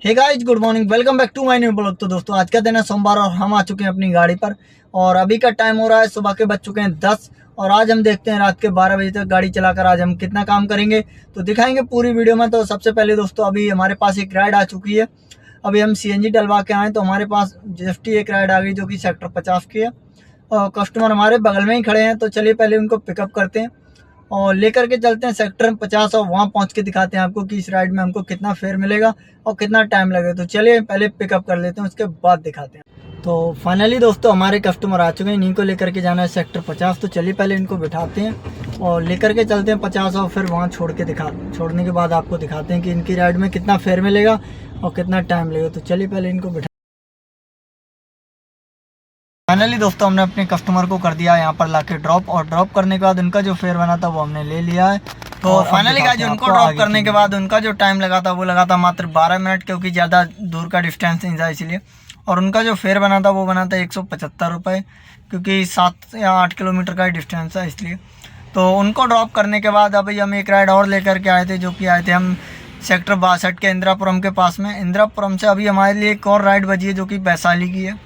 Hey guys, good morning, welcome back to my new blog. तो दोस्तों आज का दिन है सोमवार और हम आ चुके हैं अपनी गाड़ी पर। और अभी का टाइम हो रहा है सुबह के, बज चुके हैं 10। और आज हम देखते हैं रात के 12 बजे तक गाड़ी चलाकर आज हम कितना काम करेंगे, तो दिखाएंगे पूरी वीडियो में। तो सबसे पहले दोस्तों अभी हमारे पास एक राइड आ चुकी है। अभी हम सीएनजी डलवा के आए तो हमारे पास जस्ट ही एक राइड आ गई जो कि सेक्टर 50 की है। और कस्टमर हमारे बगल में ही खड़े हैं, तो चलिए पहले उनको पिकअप करते हैं और लेकर के चलते हैं सेक्टर 50 और वहाँ पहुँच के दिखाते हैं आपको कि इस राइड में हमको कितना फेयर मिलेगा और कितना टाइम लगेगा। तो चलिए पहले पिकअप कर लेते हैं, उसके बाद दिखाते हैं। तो फाइनली दोस्तों हमारे कस्टमर आ चुके हैं, इन्हीं को लेकर के जाना है सेक्टर 50। तो चलिए पहले इनको बिठाते हैं और लेकर के चलते हैं 50 और फिर वहाँ छोड़ने के बाद आपको दिखाते हैं कि इनकी राइड में कितना फेयर मिलेगा और कितना टाइम लगेगा। तो चलिए पहले इनको बिठा। फाइनली दोस्तों हमने अपने कस्टमर को कर दिया यहाँ पर लाके ड्रॉप, और ड्रॉप करने के बाद उनका जो फेयर बना था वो हमने ले लिया है। तो फाइनली गाइस उनको ड्रॉप करने के बाद उनका जो टाइम लगा था वो लगा था मात्र 12 मिनट, क्योंकि ज़्यादा दूर का डिस्टेंस नहीं था इसलिए। और उनका जो फेयर बना था वो बना था 175 रुपये, क्योंकि 7 या 8 किलोमीटर का डिस्टेंस था इसलिए। तो उनको ड्रॉप करने के बाद अभी हम एक राइड और लेकर के आए थे, जो कि आए थे हम सेक्टर 62 के इंदिरापुरम के पास में। इंदिरापुरम से अभी हमारे लिए एक और राइड बची है जो कि वैशाली की है।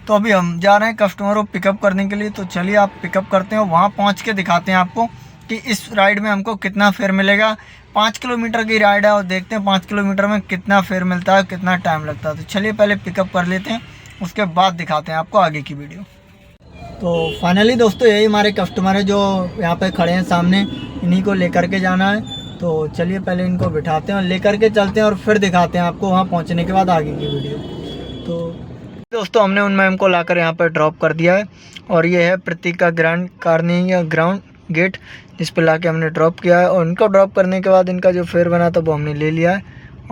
तो अभी हम जा रहे हैं कस्टमर को पिकअप करने के लिए। तो चलिए आप पिकअप करते हैं, वहाँ पहुँच के दिखाते हैं आपको कि इस राइड में हमको कितना फेयर मिलेगा। 5 किलोमीटर की राइड है और देखते हैं 5 किलोमीटर में कितना फेयर मिलता है, कितना टाइम लगता है। तो चलिए पहले पिकअप कर लेते हैं, उसके बाद दिखाते हैं आपको आगे की वीडियो। तो फाइनली दोस्तों यही हमारे कस्टमर है जो यहाँ पे खड़े हैं सामने, इन्हीं को लेकर के जाना है। तो चलिए पहले इनको बिठाते हैं और लेकर के चलते हैं और फिर दिखाते हैं आपको वहाँ पहुँचने के बाद आगे की वीडियो। तो दोस्तों हमने उन मैम को लाकर यहाँ पर ड्रॉप कर दिया है, और ये है प्रतीका ग्रैंड कार्निया ग्राउंड गेट, जिस पर लाके हमने ड्रॉप किया है। और इनको ड्रॉप करने के बाद इनका जो फेयर बना था वो हमने ले लिया है,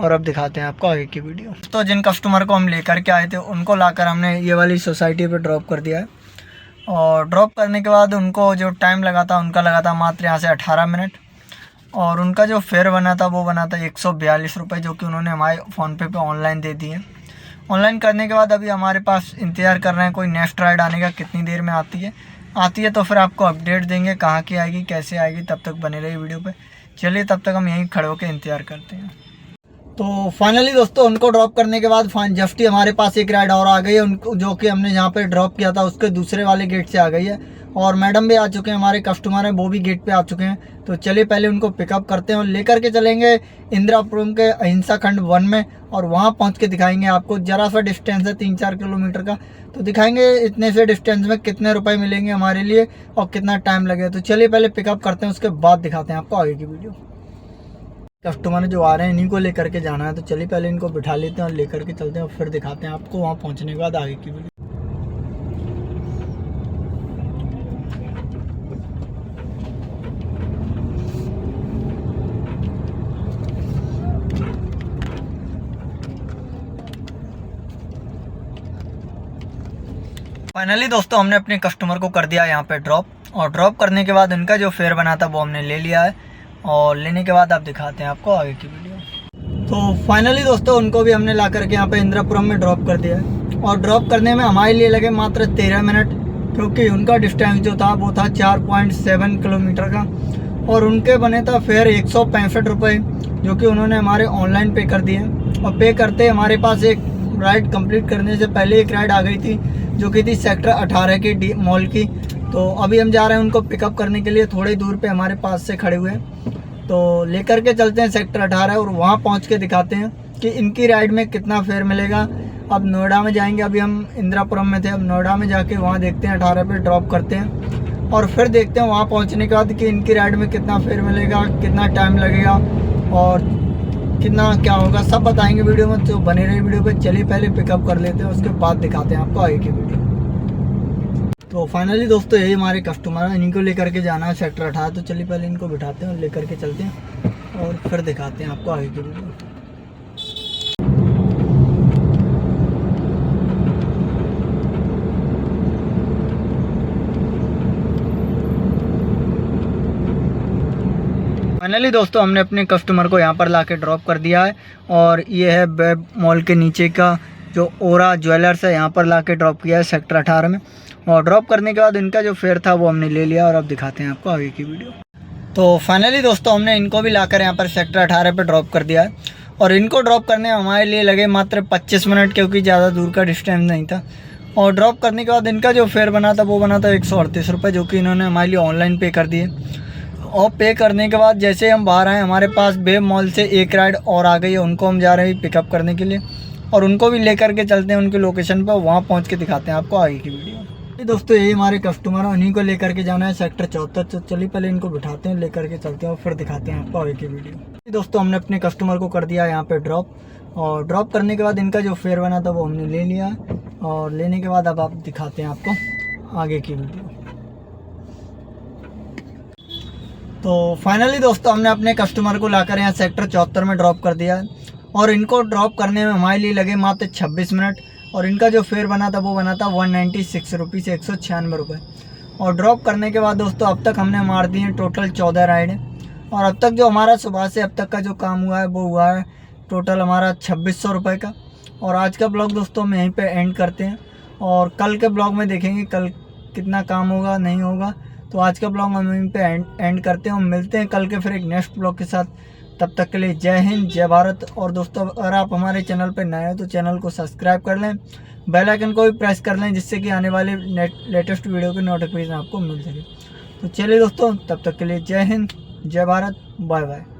और अब दिखाते हैं आपको आगे की वीडियो। तो जिन कस्टमर को हम लेकर के आए थे उनको लाकर हमने ये वाली सोसाइटी पे ड्रॉप कर दिया है। और ड्रॉप करने के बाद उनको जो टाइम लगा था उनका लगा था मात्र यहाँ से 18 मिनट। और उनका जो फेयर बना था वो बना था 142 रुपये, जो कि उन्होंने हमारे फ़ोनपे पे ऑनलाइन दे दिए। ऑनलाइन करने के बाद अभी हमारे पास इंतज़ार कर रहे हैं कोई नेक्स्ट राइड आने का, कितनी देर में आती है तो फिर आपको अपडेट देंगे कहाँ की आएगी, कैसे आएगी। तब तक बने रहिए वीडियो पे। चलिए तब तक हम यहीं खड़े होकर इंतज़ार करते हैं। तो फाइनली दोस्तों उनको ड्रॉप करने के बाद जस्ट ही हमारे पास एक राइड और आ गई है, उनको जो कि हमने जहाँ पे ड्रॉप किया था उसके दूसरे वाले गेट से आ गई है। और मैडम भी आ चुके हैं, हमारे कस्टमर हैं वो भी गेट पे आ चुके हैं। तो चलिए पहले उनको पिकअप करते हैं और लेकर के चलेंगे इंदिरापुरम के अहिंसा खंड 1 में, और वहाँ पहुँच के दिखाएंगे आपको। ज़रा सा डिस्टेंस है 3-4 किलोमीटर का, तो दिखाएंगे इतने से डिस्टेंस में कितने रुपए मिलेंगे हमारे लिए और कितना टाइम लगेगा। तो चलिए पहले पिकअप करते हैं, उसके बाद दिखाते हैं आपको आगे की वीडियो। कस्टमर जो आ रहे हैं इन्हीं को लेकर के जाना है, तो चलिए पहले इनको बिठा लेते हैं और लेकर के चलते हैं और फिर दिखाते हैं आपको वहाँ पहुँचने के बाद आगे की वीडियो। फाइनली दोस्तों हमने अपने कस्टमर को कर दिया यहाँ पे ड्रॉप, और ड्रॉप करने के बाद उनका जो फेयर बना था वो हमने ले लिया है। और लेने के बाद आप दिखाते हैं आपको आगे की वीडियो। तो फाइनली दोस्तों उनको भी हमने ला करके यहाँ पे इंदिरापुरम में ड्रॉप कर दिया है, और ड्रॉप करने में हमारे लिए लगे मात्र 13 मिनट, क्योंकि उनका डिस्टेंस जो था वो था 4.7 किलोमीटर का। और उनके बने था फेयर 165 रुपये, जो कि उन्होंने हमारे ऑनलाइन पे कर दिए। और पे करते हमारे पास एक राइड कंप्लीट करने से पहले एक राइड आ गई थी जो कि थी सेक्टर 18 की मॉल की। तो अभी हम जा रहे हैं उनको पिकअप करने के लिए, थोड़ी दूर पे हमारे पास से खड़े हुए हैं। तो लेकर के चलते हैं सेक्टर 18 और वहाँ पहुँच के दिखाते हैं कि इनकी राइड में कितना फेयर मिलेगा। अब नोएडा में जाएंगे, अभी हम इंदिरापुरम में थे, अब नोएडा में जाके वहाँ देखते हैं 18 पे ड्रॉप करते हैं, और फिर देखते हैं वहाँ पहुँचने के बाद कि इनकी राइड में कितना फेयर मिलेगा, कितना टाइम लगेगा और कितना क्या होगा, सब बताएंगे वीडियो में। तो बने रही वीडियो पे। चलिए पहले पिकअप कर लेते हैं, उसके बाद दिखाते हैं आपको आगे की वीडियो। तो फाइनली दोस्तों यही हमारे कस्टमर है, इन्हीं को लेकर के जाना है सेक्टर 18। तो चलिए पहले इनको बिठाते हैं और लेकर के चलते हैं और फिर दिखाते हैं आपको आगे की वीडियो। फाइनली दोस्तों हमने अपने कस्टमर को यहाँ पर लाके ड्रॉप कर दिया है, और ये है वेब मॉल के नीचे का जो ओरा ज्वेलर्स है, यहाँ पर लाके ड्रॉप किया है सेक्टर 18 में। और ड्रॉप करने के बाद इनका जो फेयर था वो हमने ले लिया, और अब दिखाते हैं आपको आगे की वीडियो। तो फाइनली दोस्तों हमने इनको भी लाकर यहाँ पर सेक्टर 18 पे ड्रॉप कर दिया है, और इनको ड्रॉप करने में हमारे लिए लगे मात्र 25 मिनट, क्योंकि ज़्यादा दूर का डिस्टेंस नहीं था। और ड्रॉप करने के बाद इनका जो फेयर बना था वो बना था 138 रुपये, जो कि इन्होंने हमारे लिए ऑनलाइन पे कर दिए। और पे करने के बाद जैसे हम बाहर आए, हमारे पास वेब मॉल से एक राइड और आ गई है, उनको हम जा रहे हैं पिकअप करने के लिए और उनको भी लेकर के चलते हैं उनकी लोकेशन पर, वहाँ पहुँच के दिखाते हैं आपको आगे की वीडियो। दोस्तों यही हमारे कस्टमर हैं, उन्हीं को लेकर के जाना है सेक्टर 74। तो चलिए पहले इनको बिठाते हैं, लेकर के चलते हैं और फिर दिखाते हैं आपको आगे की वीडियो। दोस्तों हमने अपने कस्टमर को कर दिया यहाँ पे ड्रॉप, और ड्रॉप करने के बाद इनका जो फेयर बना था वो हमने ले लिया, और लेने के बाद अब आप दिखाते हैं आपको आगे की वीडियो। तो फाइनली दोस्तों हमने अपने कस्टमर को लाकर यहाँ सेक्टर 74 में ड्रॉप कर दिया है, और इनको ड्रॉप करने में हमारे लिए लगे मात्र 26 मिनट। और इनका जो फेयर बना था वो बना था 196 रुपीज़, 196 रुपये। और ड्रॉप करने के बाद दोस्तों अब तक हमने मार दिए टोटल 14 राइडें, और अब तक जो हमारा सुबह से अब तक का जो काम हुआ है वो हुआ है टोटल हमारा 2600 रुपये का। और आज का ब्लॉग दोस्तों हम यहीं पे एंड करते हैं, और कल के ब्लॉग में देखेंगे कल कितना काम होगा नहीं होगा। तो आज का ब्लॉग हम यहीं पे एंड करते हैं, हम मिलते हैं कल के फिर एक नेक्स्ट ब्लॉग के साथ। तब तक के लिए जय हिंद, जय भारत। और दोस्तों अगर आप हमारे चैनल पर नए हो तो चैनल को सब्सक्राइब कर लें, बेल आइकन को भी प्रेस कर लें, जिससे कि आने वाले लेटेस्ट वीडियो की नोटिफिकेशन आपको मिल सके। तो चलिए दोस्तों तब तक के लिए जय हिंद, जय भारत, बाय बाय।